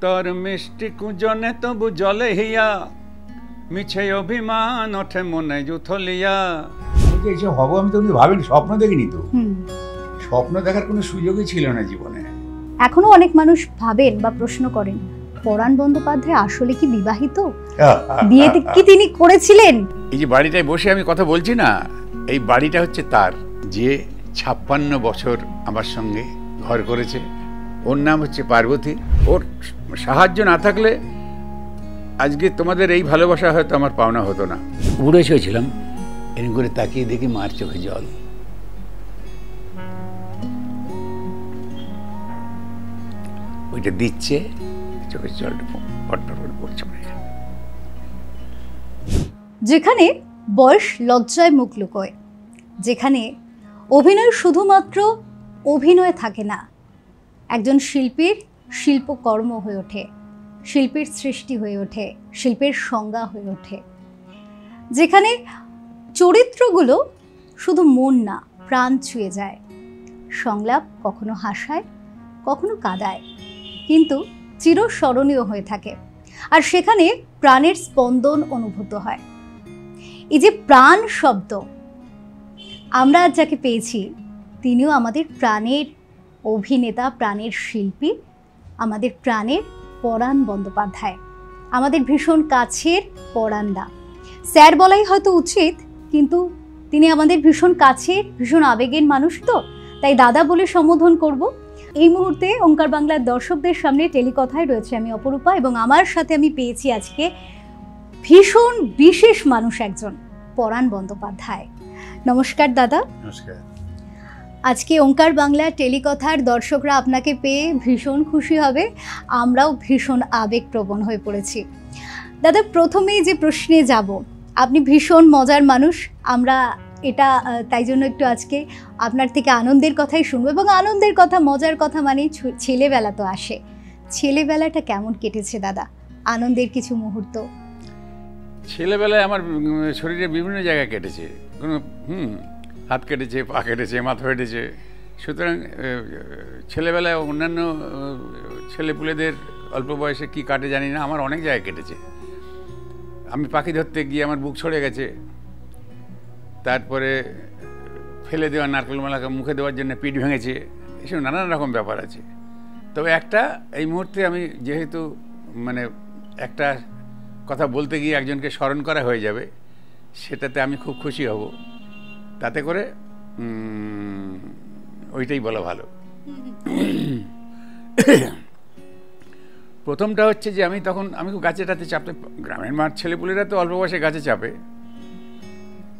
তোর মিষ্টি কুজনে তবু জলে হিয়া, মিছে অভিমান ওঠে মনে জুথলিয়া। এইসব হবো আমি তো ভাবিনি, স্বপ্ন দেখিনি তো। স্বপ্ন দেখার কোনো সুযোগই ছিল না জীবনে। এখনো অনেক মানুষ ভাবেন বা প্রশ্ন করেন, পরাণ বন্দ্যোপাধ্যায় আসলে কি বিবাহিত? বিয়ে কি তিনি করেছিলেন? এই যে বাড়িটায় বসে আমি কথা বলছি না, এই বাড়িটা হচ্ছে তার, যে 56 বছর আমার সঙ্গে ঘর করেছে। ওর নাম হচ্ছে পার্বতী। ওর সাহায্য না থাকলে আজকে তোমাদের এই ভালোবাসা হয়তো আমার পাওনা হতো না। উড়ে শুয়েছিলাম, এরকম করে তাকিয়ে দেখি মার চোখে জল। ওইটা দিচ্ছে, চোখের জলটা পটপট করে পড়ছে। যেখানে বয়স লজ্জায় মুখ লুকোয়, যেখানে অভিনয় শুধুমাত্র অভিনয় থাকে না, একজন শিল্পীর শিল্পকর্ম হয়ে ওঠে, শিল্পীর সৃষ্টি হয়ে ওঠে, শিল্পের সংজ্ঞা হয়ে ওঠে, যেখানে চরিত্রগুলো শুধু মন না প্রাণ ছুঁয়ে যায়। সংলাপ কখনো হাসায়, কখনো কাঁদায়, কিন্তু চিরস্মরণীয় হয়ে থাকে। আর সেখানে প্রাণের স্পন্দন অনুভূত হয়। এই যে প্রাণ শব্দ আমরা আজ যাকে পেয়েছি, তিনিও আমাদের প্রাণের অভিনেতা, প্রাণের শিল্পী, আমাদের প্রাণের পরাণ বন্দ্যোপাধ্যায়, আমাদের ভীষণ কাছের পরাণদা। স্যার বলাই হয়তো উচিত, কিন্তু তিনি আমাদের ভীষণ কাছের, ভীষণ আবেগের মানুষ, তো তাই দাদা বলে সম্বোধন করব। এই মুহূর্তে ওঙ্কার বাংলার দর্শকদের সামনে টেলিকথায় রয়েছে আমি অপরূপা, এবং আমার সাথে আমি পেয়েছি আজকে ভীষণ বিশেষ মানুষ একজন, পরাণ বন্দ্যোপাধ্যায়। নমস্কার দাদা। নমস্কার। আজকে ওঙ্কার বাংলা টেলিকথার দর্শকরা আপনাকে পেয়ে ভীষণ খুশি হবে, আমরাও ভীষণ আবেগপ্রবণ হয়ে পড়েছি। দাদা, প্রথমেই যে প্রশ্নে যাব, আপনি ভীষণ মজার মানুষ, আমরা এটা তাই জন্য একটু আজকে আপনার থেকে আনন্দের কথাই শুনবো, এবং আনন্দের কথা, মজার কথা মানে ছেলেবেলা তো আসে। ছেলেবেলাটা কেমন কেটেছে দাদা? আনন্দের কিছু মুহূর্ত? ছেলেবেলায় আমার শরীরে বিভিন্ন জায়গায় কেটেছে, কোনো হাত কেটেছে, পা কেটেছে, মাথা কেটেছে। সুতরাং ছেলেবেলায় অন্যান্য ছেলেপুলেদের অল্প বয়সে কি কাটে জানি না, আমার অনেক জায়গায় কেটেছে। আমি পাখি ধরতে গিয়ে আমার বুক ছড়ে গেছে, তারপরে ফেলে দেওয়া নারকেল মালাকে মুখে দেওয়ার জন্য পিঠ ভেঙেছে, এসব নানান রকম ব্যাপার আছে। তবে একটা এই মুহূর্তে আমি যেহেতু মানে একটা কথা বলতে গিয়ে একজনকে স্মরণ করা হয়ে যাবে, সেটাতে আমি খুব খুশি হব। তাতে করে ওইটাই বলা ভালো। প্রথমটা হচ্ছে যে আমি খুব গাছে টাতে চাপতে, গ্রামের মাঠ ছেলেপুলেরা তো অল্প বয়সে গাছে চাপে,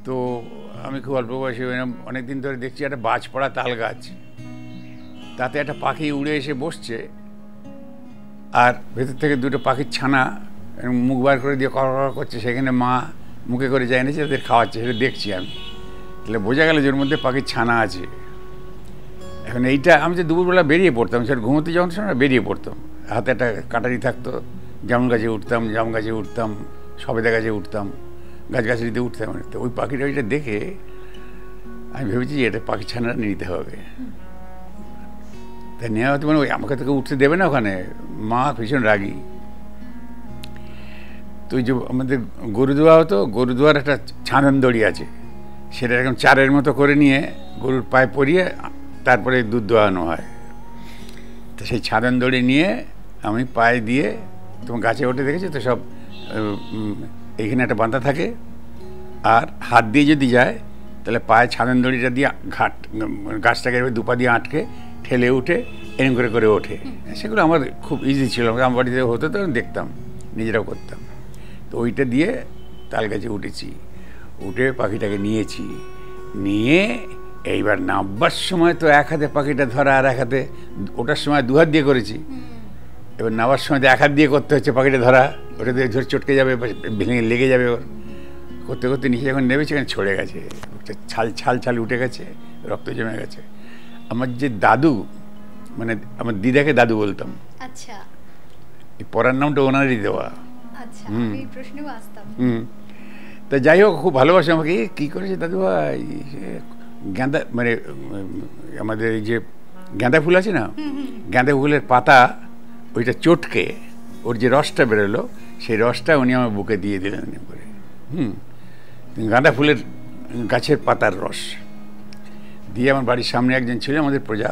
তো আমি খুব অল্প বয়সে অনেকদিন ধরে দেখছি একটা বাজ পড়া তাল গাছ, তাতে একটা পাখি উড়ে এসে বসছে, আর ভেতর থেকে দুটো পাখির ছানা মুখ বার করে দিয়ে কড় করছে, সেখানে মা মুখে করে যায় এনেছে, তাদের খাওয়াচ্ছে, সেটা দেখছি আমি। তাহলে বোঝা গেল যে ওর মধ্যে পাখির ছানা আছে। এখন এইটা আমি যে দুপুরবেলা বেরিয়ে পড়তাম, সেটা ঘুমোতে যখন সময় বেরিয়ে পড়তাম, হাতে একটা কাটারি থাকতো, জামুন গাছে উঠতাম, জাম গাছে উঠতাম, সবেদা গাছে উঠতাম, গাছগাছালিতে উঠতাম। তো ওই পাখিটা ওইটা দেখে আমি ভেবেছি যে এটা পাখির ছানাটা নিতে হবে। তাই নেওয়া হতো, মানে ওই আমাকে তোকে উঠতে দেবে না ওখানে, মা ভীষণ রাগী। তো ওই যে আমাদের গরু দোয়া হতো, গরু দোয়ার একটা ছাঁদন দড়ি আছে, সেটা এরকম চারের মতো করে নিয়ে গরুর পায়ে পরিয়ে তারপরে দুধ দোয়ানো হয়। তো সেই ছাঁদন দড়ি নিয়ে আমি পায়ে দিয়ে, তোমার গাছে উঠে দেখেছো তো সব, এইখানে একটা বাঁধা থাকে, আর হাত দিয়ে যদি যায় তাহলে পায়ে ছাঁদন দড়িটা দিয়ে গাছটাকে দুপা দিয়ে আটকে ঠেলে উঠে এরকম করে করে ওঠে। সেগুলো আমার খুব ইজি ছিল, আমার বাড়িতে হতো তো দেখতাম, নিজেরাও করতাম। তো ওইটা দিয়ে তাল গাছে উঠেছি, উঠে পাখিটাকে নিয়েছি, নিয়ে এইবার নামবার সময় তো এক হাতে পাখিটা ধরা, আর এক হাতে, ওটার সময় দু হাত দিয়ে করেছি, এবার নামার সময় তো এক হাত দিয়ে করতে হচ্ছে পাখিটা ধরা, ওটা দিয়ে ঝরে চটকে যাবে, ভেঙে লেগে যাবে। ওর করতে করতে নিচে যখন নেমেছে, এখানে ছড়ে গেছে, ছাল ছাল উঠে গেছে, রক্ত জমে গেছে। আমার যে দাদু, মানে আমার দিদাকে দাদু বলতাম, আচ্ছা, এই পড়ার নামটা ওনারই দেওয়া। আচ্ছা, আমি প্রশ্নেও আসতাম। তা যাই হোক, খুব ভালোবাসে আমাকে। কী করেছে দাদু ভাই, গাঁদা, মানে আমাদের এই যে গাঁদা ফুল আছে না, গাঁদা ফুলের পাতা ওইটা চটকে ওর যে রসটা বেরোলো সেই রসটা উনি আমার বুকে দিয়ে দিলেন করে। গাঁদা ফুলের গাছের পাতার রস দিয়ে আমার বাড়ির সামনে একজন ছিল আমাদের প্রজা,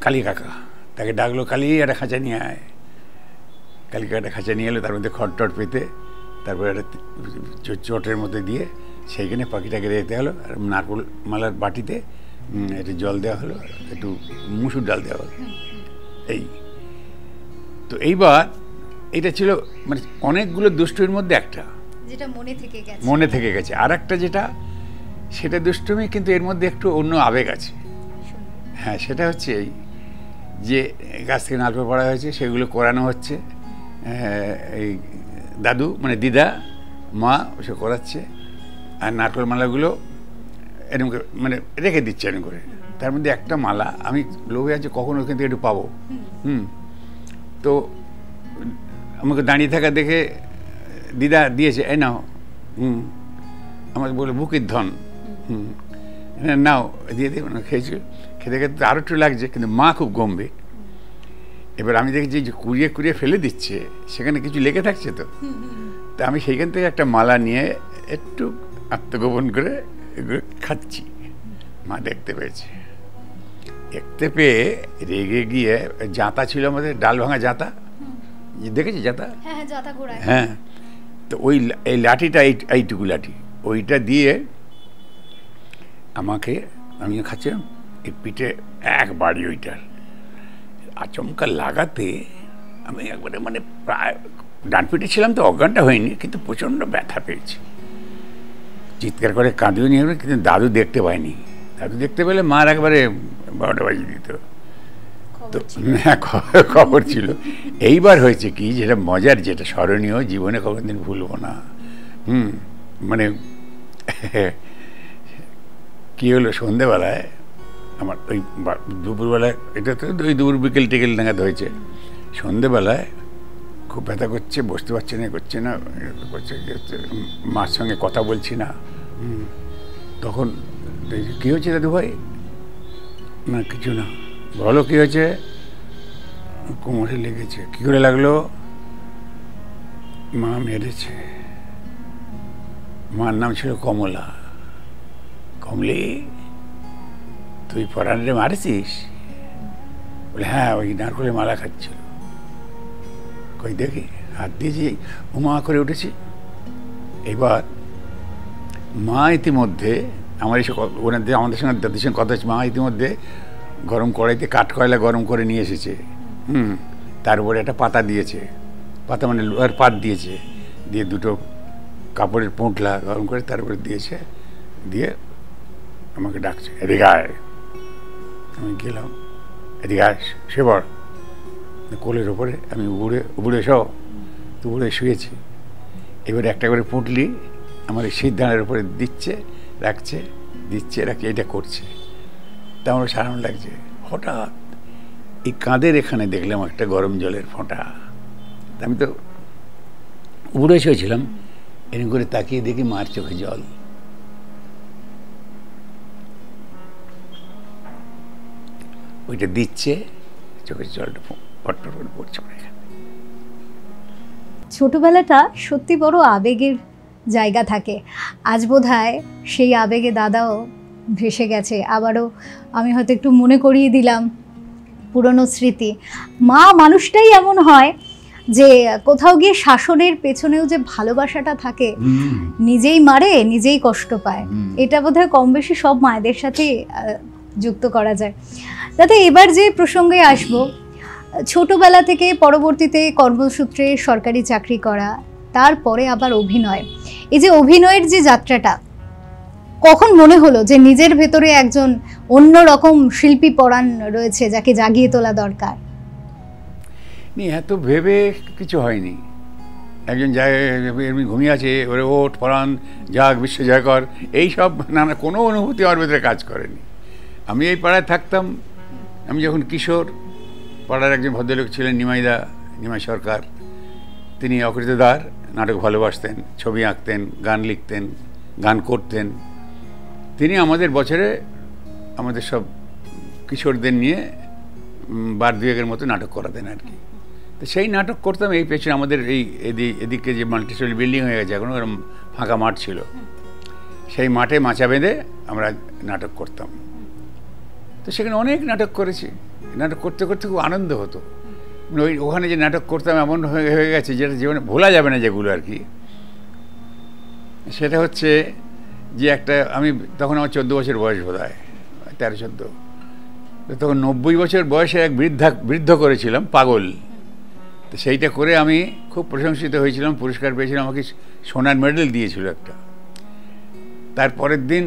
কালী কাকা, তাকে ডাকলো, কালী একটা খাঁচা নিয়ে আয়। কালী কাকাটা খাঁচা নিয়ে এলো, তার মধ্যে খড় পেতে তারপরে একটা চটের মধ্যে দিয়ে সেইখানে পাখিটাকে রেখে হলো, আর নারকোল মালার বাটিতে একটু জল দেওয়া হলো, একটু মুসুর ডাল দেওয়া হলো। এই তো এইবার এটা ছিল মানে অনেকগুলো দুষ্টুমির মধ্যে একটা, যেটা মনে থেকে গেছে। আর একটা যেটা সেটা দুষ্টুমি, কিন্তু এর মধ্যে একটু অন্য আবেগ আছে। হ্যাঁ, সেটা হচ্ছে এই যে গাছ থেকে নারকেল পড়া হয়েছে, সেগুলো করানো হচ্ছে, এই দাদু মানে দিদা মা ওসব করাচ্ছে, আর নারকেল মালাগুলো এরকম মানে রেখে দিচ্ছে এরকম করে। তার মধ্যে একটা মালা আমি লোভে আছে কখন ওখান থেকে একটু পাবো। তো আমাকে দাঁড়িয়ে থাকা দেখে দিদা দিয়েছে, এই নাও। আমাকে বলে বুকের ধন, নাও দিয়ে দিয়ে খেয়েছি। খেতে খেতে আরও একটু লাগছে, কিন্তু মা খুব গম্ভীর। এবার আমি দেখছি যে কুড়িয়ে ফেলে দিচ্ছে, সেখানে কিছু লেগে থাকছে। তো তা আমি সেইখান থেকে একটা মালা নিয়ে একটু আত্মগোপন করে এগুলো খাচ্ছি। মা দেখতে পেয়েছে, দেখতে পেয়ে রেগে গিয়ে, জাঁতা ছিল আমাদের, ডাল ভাঙা জাঁতা, দেখেছি জাঁতা? হ্যাঁ, তো ওই এই লাঠিটা, এইটুকু লাঠি, ওইটা দিয়ে আমাকে, আমি খাচ্ছিলাম, এই পিঠে এক বাড়ি ওইটার আচমকা লাগাতে আমি একবারে মানে প্রায় ডান পিঠে ছিলাম, তো অজ্ঞানটা হয়নি, কিন্তু প্রচণ্ড ব্যথা পেয়েছি। চিৎকার করে কাঁদিও নিয়ে, কিন্তু দাদু দেখতে পায়নি। দাদু দেখতে পেলে মার একবারে 12টা বাজিয়ে দিত। তো খবর ছিল। এইবার হয়েছে কি, যেটা মজার, যেটা স্মরণীয়, জীবনে কোনোদিন ভুলবো না। মানে কি হলো, সন্ধেবেলায় আমার ওই দুপুরবেলায়, এটা তো ওই দুপুর বিকেল টিকেল নাগাদ হয়েছে, সন্ধেবেলায় খুব ব্যথা করছে, বসতে পারছে না, করছে না, করছে, মার সঙ্গে কথা বলছি না। তখন কী হয়েছে দাদু ভাই? না কিছু না। বলো কী হয়েছে? কোমরে লেগেছে। কী করে লাগলো? মা মেরেছে। মার নাম ছিল কমলা। কমলি, তুই পরাণে মারেছিস? বলে হ্যাঁ, ওই নারকলের মালা খাচ্ছিল। কই দেখি, হাত দিয়েছি, উমা করে উঠেছি। এবার মা ইতিমধ্যে আমাদের সঙ্গে দাদির সঙ্গে কথা হচ্ছে, মা ইতিমধ্যে গরম কড়াইতে কাঠকয়লা গরম করে নিয়ে এসেছে। তার উপরে একটা পাতা দিয়েছে, পাতা মানে লোহার পাত দিয়েছে, দিয়ে দুটো কাপড়ের পোঁটলা গরম করে তার উপরে দিয়েছে, দিয়ে আমাকে ডাকছে, এদিকে আয়। আমি গেলাম, এদিকে আয়, সে বড় কোলের ওপরে। আমি উবুড়ে তো উবুড়ে শুয়েছি। এবারে একটা করে পুঁটলি আমার এই সিদ্ধানের উপরে দিচ্ছে, রাখছে, দিচ্ছে, রাখছে, এটা করছে। তা আমার সারানো লাগছে। হঠাৎ এই কাঁধের এখানে দেখলাম একটা গরম জলের ফোঁটা। আমি তো উবুড়ে শুয়েছিলাম, এরকম করে তাকিয়ে দেখি মার চোখে জল। ওইটা দিচ্ছে, চোখের জলটা ফটফট করে পড়ছে। ছোটবেলাটা সত্যি বড় আবেগের জায়গা থাকে। আজ বোধহয় সেই আবেগে দাদাও ভেসে গেছে। আবারও আমি হয়তো একটু মনে করিয়ে দিলাম পুরনো স্মৃতি। মা মানুষটাই এমন হয় যে কোথাও গিয়ে শাসনের পেছনেও যে ভালোবাসাটা থাকে, নিজেই মারে নিজেই কষ্ট পায়, এটা বোধহয় কম বেশি সব মায়েদের সাথে যুক্ত করা যায়। দাদা, এবার যে প্রসঙ্গে আসবো, ছোটবেলা থেকে পরবর্তীতে কর্মসূত্রে সরকারি চাকরি করা, তারপরে আবার অভিনয়, এই যে অভিনয়ের যে যাত্রাটা, কখন মনে হলো যে নিজের ভেতরে একজন অন্য রকম শিল্পী পরাণ রয়েছে যাকে জাগিয়ে তোলা দরকার? এত ভেবে কিছু হয়নি। একজন এমনি ঘুমিয়ে আছে, ওরে ওঠ পরাণ, জাগ, বিশ্ব জয় কর, এইসব নানা কোনো অনুভূতি আমার ভেতরে কাজ করেনি। আমি এই পাড়ায় থাকতাম। আমি যখন কিশোর, পাড়ার একজন ভদ্রলোক ছিলেন নিমাই সরকার, তিনি অকৃতদার, নাটক ভালোবাসতেন, ছবি আঁকতেন, গান লিখতেন, গান করতেন। তিনি আমাদের বছরে আমাদের সব কিশোরদের নিয়ে বার দুয়েকের মতো নাটক করাতেন আর কি। তো সেই নাটক করতাম এই পেছনে আমাদের এই এদিকে যে মাল্টিস্টোরি বিল্ডিং হয়ে গেছে এখন ওরকম ফাঁকা মাঠ ছিল, সেই মাঠে মাচা বেঁধে আমরা নাটক করতাম। তো সেখানে অনেক নাটক করেছি, নাটক করতে করতে খুব আনন্দ হতো। ওখানে যে নাটক করতাম এমন হয়ে গেছে যেটা জীবনে ভোলা যাবে না যেগুলো আর কি। সেটা হচ্ছে যে একটা আমি তখন আমার 14 বছর বয়স বোধ হয়, 13-14, তখন 90 বছর বয়সে এক বৃদ্ধ করেছিলাম পাগল। তো সেইটা করে আমি খুব প্রশংসিত হয়েছিলাম, পুরস্কার পেয়েছিলাম, আমাকে সোনার মেডেল দিয়েছিল একটা। তারপরের দিন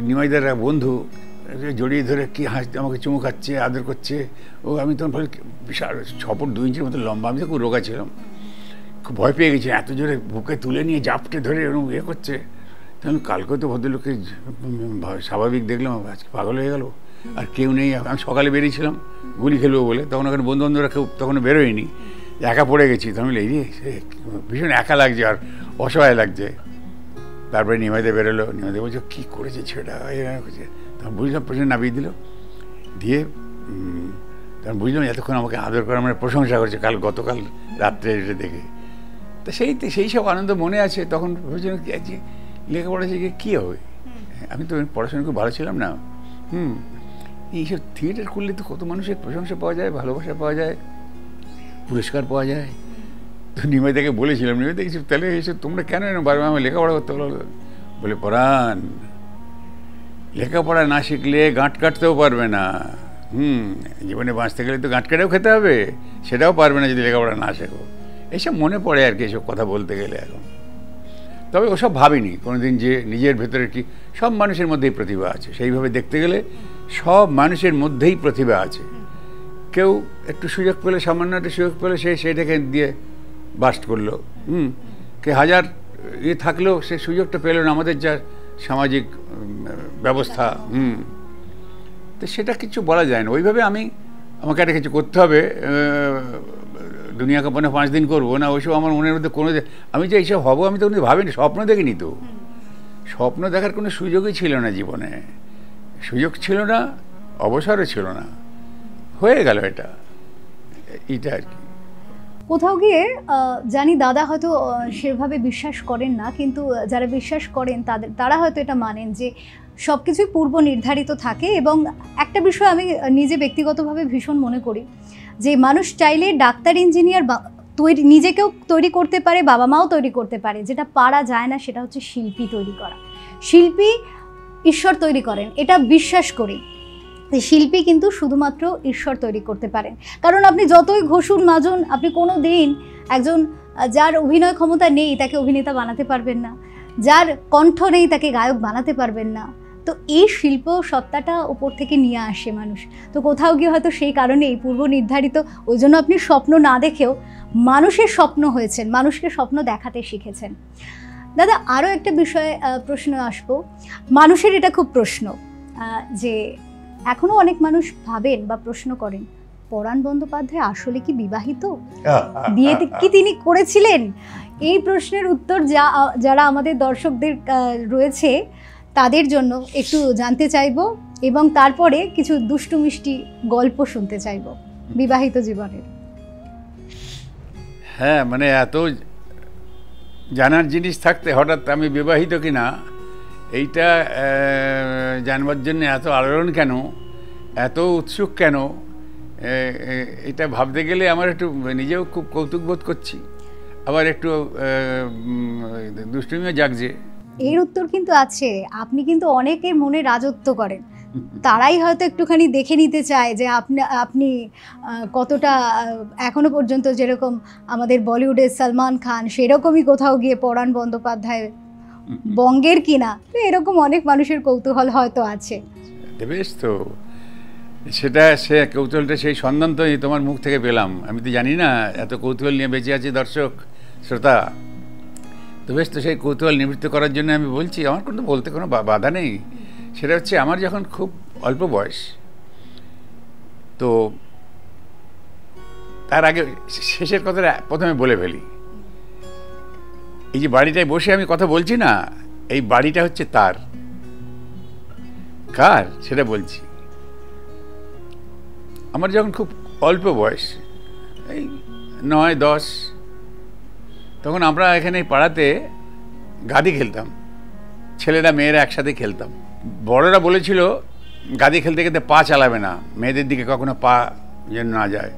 নিমাইদার এক বন্ধু জড়িয়ে ধরে কি হাসতে আমাকে চুমু খাচ্ছে, আদর করছে। আমি তখন ভালো বিশাল 6 ফুট 2 ইঞ্চির মতো লম্বা, আমি তো খুব রোগা ছিলাম, খুব ভয় পেয়ে গেছি, এত জোরে বুকে তুলে নিয়ে জাপটে ধরে এরকম করছে। তখন কালকে তো ভদ্রলোককে স্বাভাবিক দেখলাম, আজকে পাগল হয়ে গেল, আর কেউ নেই। আমি সকালে বেরিয়েছিলাম গুলি খেলবো বলে, তখন ওখানে বন্ধুবান্ধবরা কেউ তখন বেরোয়নি, একা পড়ে গেছি। তখন এই রে ভীষণ একা লাগছে আর অসহায় লাগছে। তারপরে নিমাইদে বেরোলো, নিমাইদে বলছে কী করেছে ছেলেটা, করছে। তখন বুঝলাম প্রশ্ন নামিয়ে দিল, দিয়ে তখন বুঝলাম এতক্ষণ আমাকে আদর করে মানে প্রশংসা করছে গতকাল রাত্রে এটা দেখে। তা সেই সব আনন্দ মনে আছে। তখন ভেবেছিলাম যে লেখাপড়া শিখে কী হবে, আমি তো পড়াশোনা খুব ভালো ছিলাম না। এইসব থিয়েটার করলে তো কত মানুষের প্রশংসা পাওয়া যায়, ভালোবাসা পাওয়া যায়, পুরস্কার পাওয়া যায়। তো নিমাইদাকে বলেছিলাম, নিমাইদা কিছু তাহলে এসে তোমরা কেন বারবার আমার লেখাপড়া করতে বলে পড়ান, লেখাপড়া না শিখলে গাঁট কাটতেও পারবে না। জীবনে বাঁচতে গেলে তো গাঁট কেটেও খেতে হবে, সেটাও পারবে না যদি লেখাপড়া না শেখো। এইসব মনে পড়ে আর কি এসব কথা বলতে গেলে এখন। তবে ওসব ভাবিনি কোনোদিন যে নিজের ভেতরে কি সব মানুষের মধ্যেই প্রতিভা আছে। সেইভাবে দেখতে গেলে সব মানুষের মধ্যেই প্রতিভা আছে। কেউ একটু সুযোগ পেলে, সামান্য একটা সুযোগ পেলে সেইটাকে দিয়ে বাস্ট করলো। কে হাজার থাকলেও সে সুযোগটা পেল না, আমাদের যা সামাজিক ব্যবস্থা। তো সেটা কিছু বলা যায় না। ওইভাবে আমাকে একটা কিছু করতে হবে, দুনিয়া কাঁপানো 5 দিন করবো না, ওইসব আমার মনের মধ্যে কোনো, আমি যে এইসব হবো আমি তো কোনো ভাবিনি, স্বপ্ন দেখিনি তো। স্বপ্ন দেখার কোনো সুযোগই ছিল না জীবনে, সুযোগ ছিল না, অবসরও ছিল না, হয়ে গেল এটা আর কি। কোথাও গিয়ে জানি দাদা হয়তো সেভাবে বিশ্বাস করেন না, কিন্তু যারা বিশ্বাস করেন তারা হয়তো এটা মানেন যে সব কিছুই পূর্ব নির্ধারিত থাকে। এবং একটা বিষয় আমি নিজে ব্যক্তিগতভাবে ভীষণ মনে করি যে মানুষ চাইলে ডাক্তার, ইঞ্জিনিয়ার নিজেকেও তৈরি করতে পারে, বাবা মাও তৈরি করতে পারে। যেটা পারা যায় না সেটা হচ্ছে শিল্পী তৈরি করা। শিল্পী ঈশ্বর তৈরি করেন, এটা বিশ্বাস করি। শিল্পী কিন্তু শুধুমাত্র ঈশ্বর তৈরি করতে পারেন। কারণ আপনি যতই ঘষুন মাজুন, আপনি কোনো দিন একজন যার অভিনয় ক্ষমতা নেই তাকে অভিনেতা বানাতে পারবেন না, যার কণ্ঠ নেই তাকে গায়ক বানাতে পারবেন না। তো এই শিল্প সত্তাটা ওপর থেকে নিয়ে আসে মানুষ। তো কোথাও গিয়ে হয়তো সেই কারণে এই পূর্ব নির্ধারিত, ওই জন্য আপনি স্বপ্ন না দেখেও মানুষের স্বপ্ন হয়েছেন, মানুষকে স্বপ্ন দেখাতে শিখেছেন। দাদা আরও একটা বিষয়ে প্রশ্ন আসবো। মানুষের এটা খুব প্রশ্ন যে এখনো অনেক মানুষ ভাবেন বা প্রশ্ন করেন, পরাণ বন্দ্যোপাধ্যায় আসলে কি বিবাহিত, বিয়ে কি তিনি করেছিলেন? এই প্রশ্নের উত্তর যারা আমাদের দর্শকদের রয়েছে তাদের জন্য একটু জানতে চাইব, এবং তারপরে কিছু দুষ্টু মিষ্টি গল্প শুনতে চাইব বিবাহিত জীবনের। হ্যাঁ, মানে এত জানার জিনিস থাকতে হঠাৎ আমি বিবাহিত কিনা এইটা জানবার জন্য এত আলোড়ন কেন, এত উৎসুক কেন, এটা ভাবতে গেলে আমার একটু নিজেও খুব কৌতুক বোধ করছি, আবার একটু দুষ্টুমিও জাগছে। এর উত্তর কিন্তু আছে। আপনি কিন্তু অনেকের মনে রাজত্ব করেন, তারাই হয়তো একটুখানি দেখে নিতে চায় যে আপনি কতটা এখনো পর্যন্ত যেরকম আমাদের বলিউডের সালমান খান, সেরকমই কোথাও গিয়ে পরাণ বন্দ্যোপাধ্যায় বঙ্গের কিনা। তো এরকম অনেক মানুষের কৌতূহল হয়তো আছে। বেশ, তো সে কৌতূহলটা সেই সন্ধান তো তোমার মুখ থেকে পেলাম। আমি তো জানি না এত কৌতূহল নিয়ে বেঁচে আছি দর্শক শ্রোতা। তো বেশ, তো সেই কৌতূহল নিবৃত্ত করার জন্য আমি বলছি, আমার কিন্তু বলতে কোনো বাধা নেই। সেটা হচ্ছে আমার যখন খুব অল্প বয়স, তো তার আগে শেষের কথাটা প্রথমে বলে ফেলি। এই যে বাড়িটায় বসে আমি কথা বলছি না, এই বাড়িটা হচ্ছে তার। কার সেটা বলছি। আমার যখন খুব অল্প বয়স, এই 9-10, তখন আমরা এখানে পাড়াতে গাদি খেলতাম, ছেলেরা মেয়েরা একসাথে খেলতাম। বড়রা বলেছিল গাদি খেলতে খেলতে পা চালাবে না, মেয়েদের দিকে কখনো পা যেন না যায়।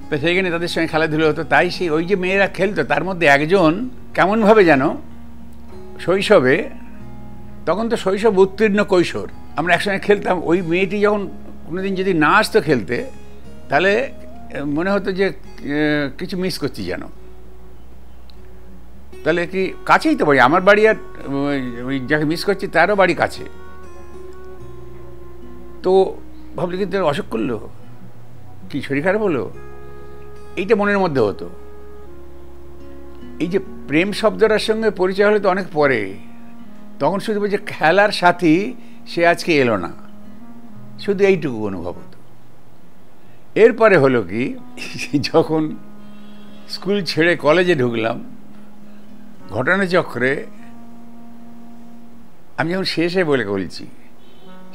তো সেইখানে তাদের সঙ্গে খেলাধুলো হতো। তাই সেই ওই যে মেয়েরা খেলতো, তার মধ্যে একজন কেমনভাবে যেন শৈশবে, তখন তো শৈশব উত্তীর্ণ কৈশোর, আমরা একসঙ্গে খেলতাম। ওই মেয়েটি যখন কোনোদিন যদি না আসতো খেলতে, তাহলে মনে হতো যে কিছু মিস করছি যেন। তাহলে কি কাছেই তো বাড়ি, আমার বাড়ি আর ওই যাকে মিস করছি তারও বাড়ি কাছে। তো ভাবলি কিন্তু অসুখ করলো, কি শরীর খারাপ হলো, এইটা মনের মধ্যে হতো। এই যে প্রেম শব্দটার সঙ্গে পরিচয় হলে তো অনেক পরে, তখন শুধু বলছে খেলার সাথী সে আজকে এলো না, শুধু এইটুকু অনুভব হতো। এরপরে হলো কি, যখন স্কুল ছেড়ে কলেজে ঢুকলাম, ঘটনাচক্রে আমি যখন শেষে বলছি,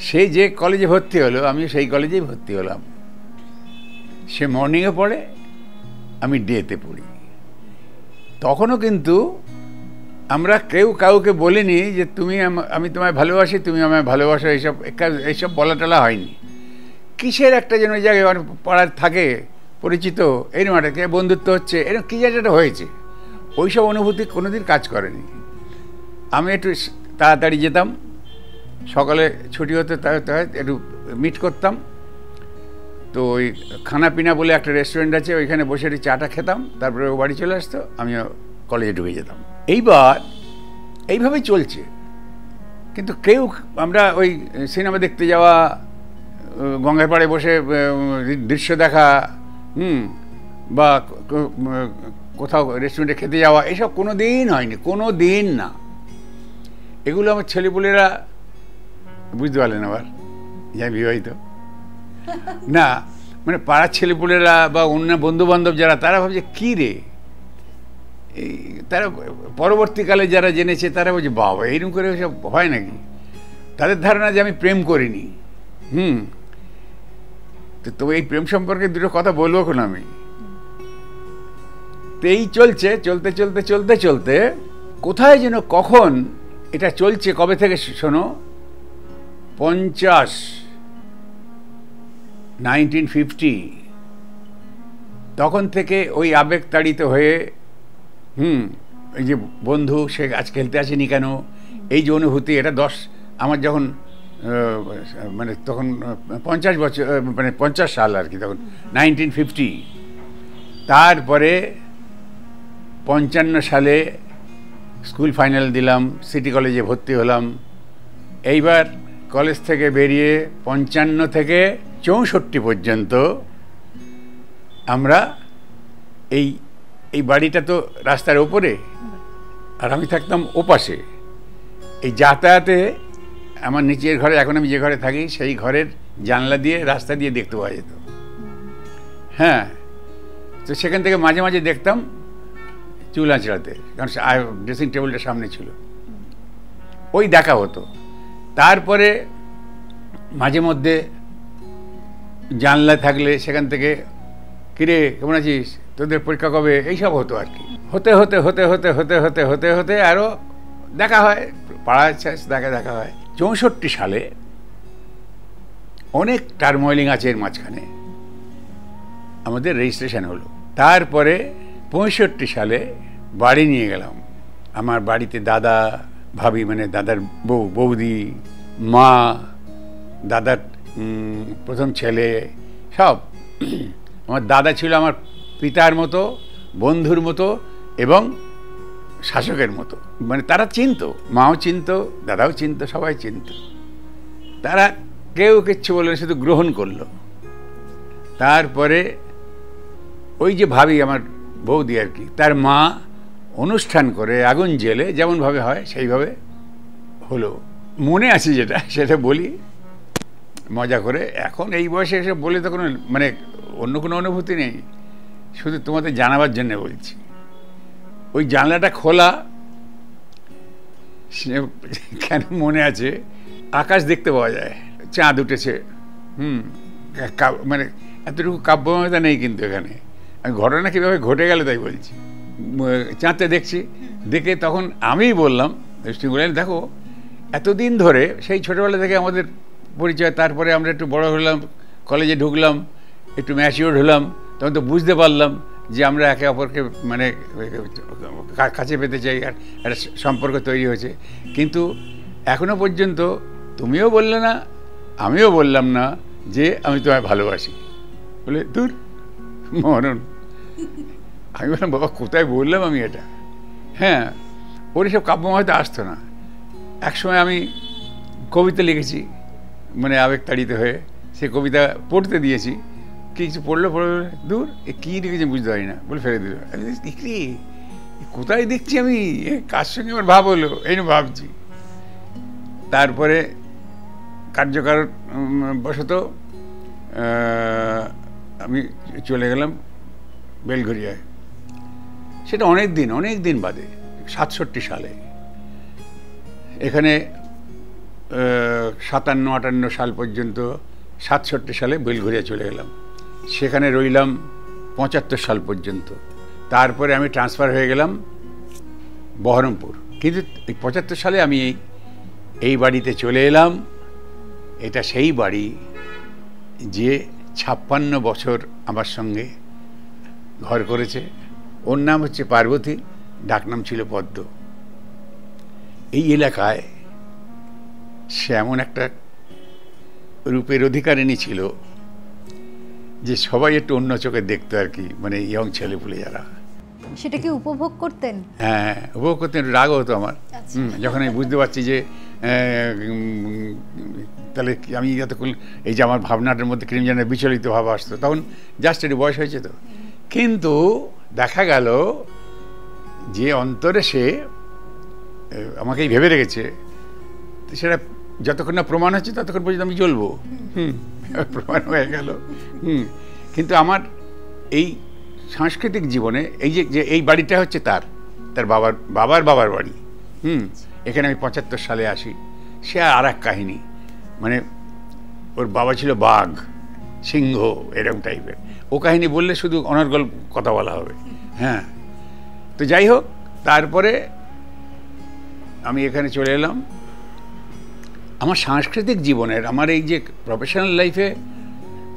সে যে কলেজে ভর্তি হলো আমিও সেই কলেজেই ভর্তি হলাম। সে মর্নিংয়ে পড়ে, আমি ডেতে পড়ি। তখনও কিন্তু আমরা কেউ কাউকে বলিনি যে তুমি আমি তোমায় ভালোবাসি, তুমি আমায় ভালোবাসো, এইসব বলা টলা হয়নি। কিসের একটা যেন ওই জায়গায় পড়ার থাকে পরিচিত, এরকম একটা বন্ধুত্ব হচ্ছে, এরকম কী যেটা হয়েছে, ওইসব অনুভূতি কোনোদিন কাজ করেনি। আমি একটু তাড়াতাড়ি যেতাম, সকালে ছুটি হতে একটু মিট করতাম। তো ওই খানাপিনা বলে একটা রেস্টুরেন্ট আছে, ওইখানে বসে একটু চাটা খেতাম, তারপরে ও বাড়ি চলে আসতো, আমিও কলেজে ঢুকে যেতাম। এইবার এইভাবেই চলছে। কিন্তু কেউ, আমরা ওই সিনেমা দেখতে যাওয়া, গঙ্গার পাড়ে বসে দৃশ্য দেখা, বা কোথাও রেস্টুরেন্টে খেতে যাওয়া, এসব কোনো দিন হয়নি, কোনো দিন না। এগুলো আমার ছেলেপুলেরা বুঝতে পারলেন আবার যে আমি বিবাহিত না, মানে পাড়ার ছেলেপুলেরা বা অন্য বন্ধুবান্ধব যারা, তারা ভাবছে কী রে, এই তারা পরবর্তীকালে যারা জেনেছে তারা বলছে বাবা এইরকম করে সব হয় নাকি। তাদের ধারণা যে আমি প্রেম করিনি। তো এই প্রেম সম্পর্কে দুটো কথা বলবো এখন আমি। তো এই চলছে, চলতে চলতে চলতে চলতে কোথায় যেন কখন এটা চলছে, কবে থেকে শোনো, 1950 তখন থেকে ওই আবেগ তাড়িত হয়ে এই যে বন্ধু সে আজ খেলতে আসেনি কেন, এই যে অনুভূতি, এটা আমার যখন মানে তখন 50 বছর, মানে 50 সাল আর কি, তখন 1950। তারপরে 55 সালে স্কুল ফাইনাল দিলাম, সিটি কলেজে ভর্তি হলাম। এইবার কলেজ থেকে বেরিয়ে 55 থেকে 64 পর্যন্ত আমরা এই বাড়িটা তো রাস্তার ওপরে, আর আমি থাকতাম ওপাশে। এই যাতায়াতে আমার নিচের ঘরে, এখন আমি যে ঘরে থাকি সেই ঘরের জানলা দিয়ে রাস্তা দিয়ে দেখতে পাওয়া যেত। হ্যাঁ, তো সেখান থেকে মাঝে মাঝে দেখতাম চুল আঁচড়াতে, কারণ ড্রেসিং টেবিলটা সামনে ছিল, ওই দেখা হতো। তারপরে মাঝে মধ্যে জানলা থাকলে সেখান থেকে কিরে কেমন আছিস, তোদের পরীক্ষা কবে, এইসব হতো আর কি। হতে হতে হতে হতে হতে হতে হতে হতে আরও দেখা হয়, পাড়ায় দেখা হয়। 64 সালে অনেক টার্মোয়েলিং আছে এর মাঝখানে, আমাদের রেজিস্ট্রেশন হলো। তারপরে 65 সালে বাড়ি নিয়ে গেলাম। আমার বাড়িতে দাদা ভাবি, মানে দাদার বৌদি, মা, দাদার প্রথম ছেলে, সব। আমার দাদা ছিল আমার পিতার মতো, বন্ধুর মতো এবং শাসকের মতো। মানে তারা চিনত, মাও চিনত, দাদাও চিনত, সবাই চিনত। তারা কেউ কিচ্ছু বলল না, শুধু গ্রহণ করলো। তারপরে ওই যে ভাবি আমার বৌদি আর কি, তার মা অনুষ্ঠান করে আগুন জেলে, যেমনভাবে হয় সেইভাবে হলো। মনে আছে যেটা, সেটা বলি মজা করে। এখন এই বয়সে এসে বলে তো কোনো মানে অন্য কোনো অনুভূতি নেই, শুধু তোমাদের জানাবার জন্য বলছি। ওই জানলাটা খোলা, কেন মনে আছে, আকাশ দেখতে পাওয়া যায়, চাঁদ উঠেছে। মানে এতটুকু কাব্যময়তা নেই কিন্তু এখানে, আমি ঘটনা কীভাবে ঘটে গেল তাই বলছি। চাঁদতে দেখছি, দেখে তখন আমিই বললাম, বললেন দেখো এতদিন ধরে সেই ছোটোবেলা থেকে আমাদের পরিচয়, তারপরে আমরা একটু বড় হলাম, কলেজে ঢুকলাম, একটু ম্যাচিওর হলাম, তখন তো বুঝতে পারলাম যে আমরা একে অপরকে মানে কাছে পেতে চাই, আর একটা সম্পর্ক তৈরি হয়েছে। কিন্তু এখনো পর্যন্ত তুমিও বললে না, আমিও বললাম না যে আমি তোমায় ভালোবাসি। বলে দূর মরণ। আমি বললাম বাবা কোথায় বললাম আমি এটা? হ্যাঁ, ওর সব কাব্য হয়তো আসতো না। একসময় আমি কবিতা লিখেছি, মানে আবেগতাড়িত হয়ে সে কবিতা পড়তে দিয়েছি, কিছু পড়লো দূর এ কী লিখেছি বুঝতে পারি না, বলে ফেলে দিল। আমি দেখি কোথায় দেখছি আমি, কার সঙ্গে আমার ভাব হলো, এই না ভাবছি। তারপরে কার্যকর বশত আমি চলে গেলাম বেলঘরিয়ায়। সেটা অনেক দিন বাদে, 67 সালে। এখানে 57-58 সাল পর্যন্ত, 67 সালে বেলঘরিয়া চলে গেলাম, সেখানে রইলাম 75 সাল পর্যন্ত। তারপরে আমি ট্রান্সফার হয়ে গেলাম বহরমপুর। কিন্তু এই 75 সালে আমি এই বাড়িতে চলে এলাম। এটা সেই বাড়ি যে 56 বছর আমার সঙ্গে ঘর করেছে। ওর নাম হচ্ছে পার্বতী, ডাকনাম ছিল পদ্ম। এই এলাকায় সে এমন একটা রূপের অধিকারিণী ছিল যে সবাই একটু অন্য চোখে দেখতো আর কি, মানে ইয়ং ছেলেপুলে যারা। সেটাকে উপভোগ করতেন? হ্যাঁ, উপভোগ করতেন। রাগ হতো আমার যখন আমি বুঝতে পারছি যে তাহলে আমি যতক্ষণ এই যে আমার ভাবনাটার মধ্যে কিরম যেন বিচলিত ভাব আসতো, তখন জাস্ট একটু বয়স হয়েছে তো। কিন্তু দেখা গেল যে অন্তরে সে আমাকেই ভেবে রেখেছে, সেটা যতক্ষণ না প্রমাণ হচ্ছে ততক্ষণ পর্যন্ত আমি জ্বলবো। প্রমাণ হয়ে গেল। কিন্তু আমার এই সাংস্কৃতিক জীবনে এই যে এই বাড়িটা হচ্ছে তার বাবার বাড়ি। এখানে আমি 75 সালে আসি। সে আর এক কাহিনী, মানে ওর বাবা ছিল বাঘ, সিংহ, এরকম টাইপের। ও কাহিনী বললে শুধু অনর্গল কথা বলা হবে। হ্যাঁ, তো যাই হোক, তারপরে আমি এখানে চলে এলাম। আমার সাংস্কৃতিক জীবনের, আমার এই যে প্রফেশনাল লাইফে,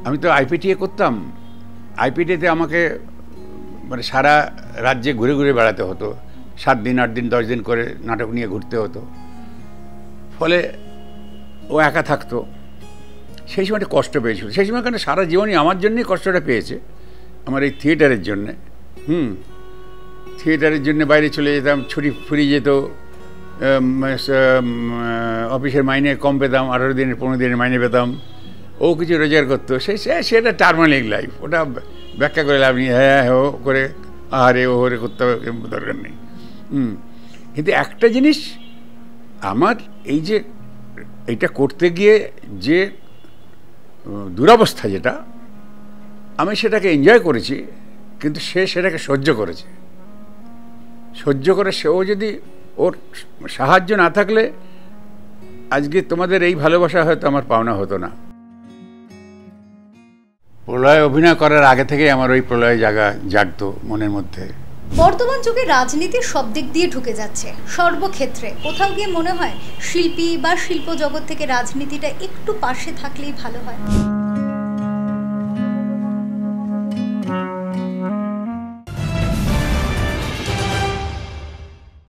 আমি তো আইপিটিএ করতাম। আইপিটিএতে আমাকে মানে সারা রাজ্যে ঘুরে ঘুরে বেড়াতে হতো, 7 দিন 8 দিন 10 দিন করে নাটক নিয়ে ঘুরতে হতো। ফলে ও একা থাকতো। সেই সময় একটা কষ্ট পেয়েছিল। সেই সময় কেন সারা জীবনই আমার জন্যই কষ্টটা পেয়েছে, আমার এই থিয়েটারের জন্যে। থিয়েটারের জন্য বাইরে চলে যেতাম, ছুটি ফুরিয়ে যেত, অফিসের মাইনে কম পেতাম, 18 দিনের 15 দিনের মাইনে পেতাম। ও কিছু রোজগার করতো, সেটা টার্মালিক লাইফ। ওটা ব্যাখ্যা করে লাভ নেই, হ্যাঁ হো করে আহারে ও হরে করতে হবে, দরকার নেই। কিন্তু একটা জিনিস, আমার এই যে এইটা করতে গিয়ে যে দুরবস্থা, যেটা আমি সেটাকে এনজয় করেছি, কিন্তু সে সেটাকে সহ্য করেছে। সহ্য করে সেও যদি ওর সাহায্য না থাকলে আজকে তোমাদের এই ভালোবাসা হয়তো আমার পাওনা হতো না। প্রলয় অভিনয় করার আগে থেকে আমার ওই প্রলয় জাগতো মনের মধ্যে। বর্তমান যুগে রাজনীতি সব দিক দিয়ে ঢুকে যাচ্ছে, সর্বক্ষেত্রে। কোথাও গিয়ে মনে হয় শিল্পী বা শিল্প জগৎ থেকে রাজনীতিটা একটু পাশে থাকলেই ভালো হয়।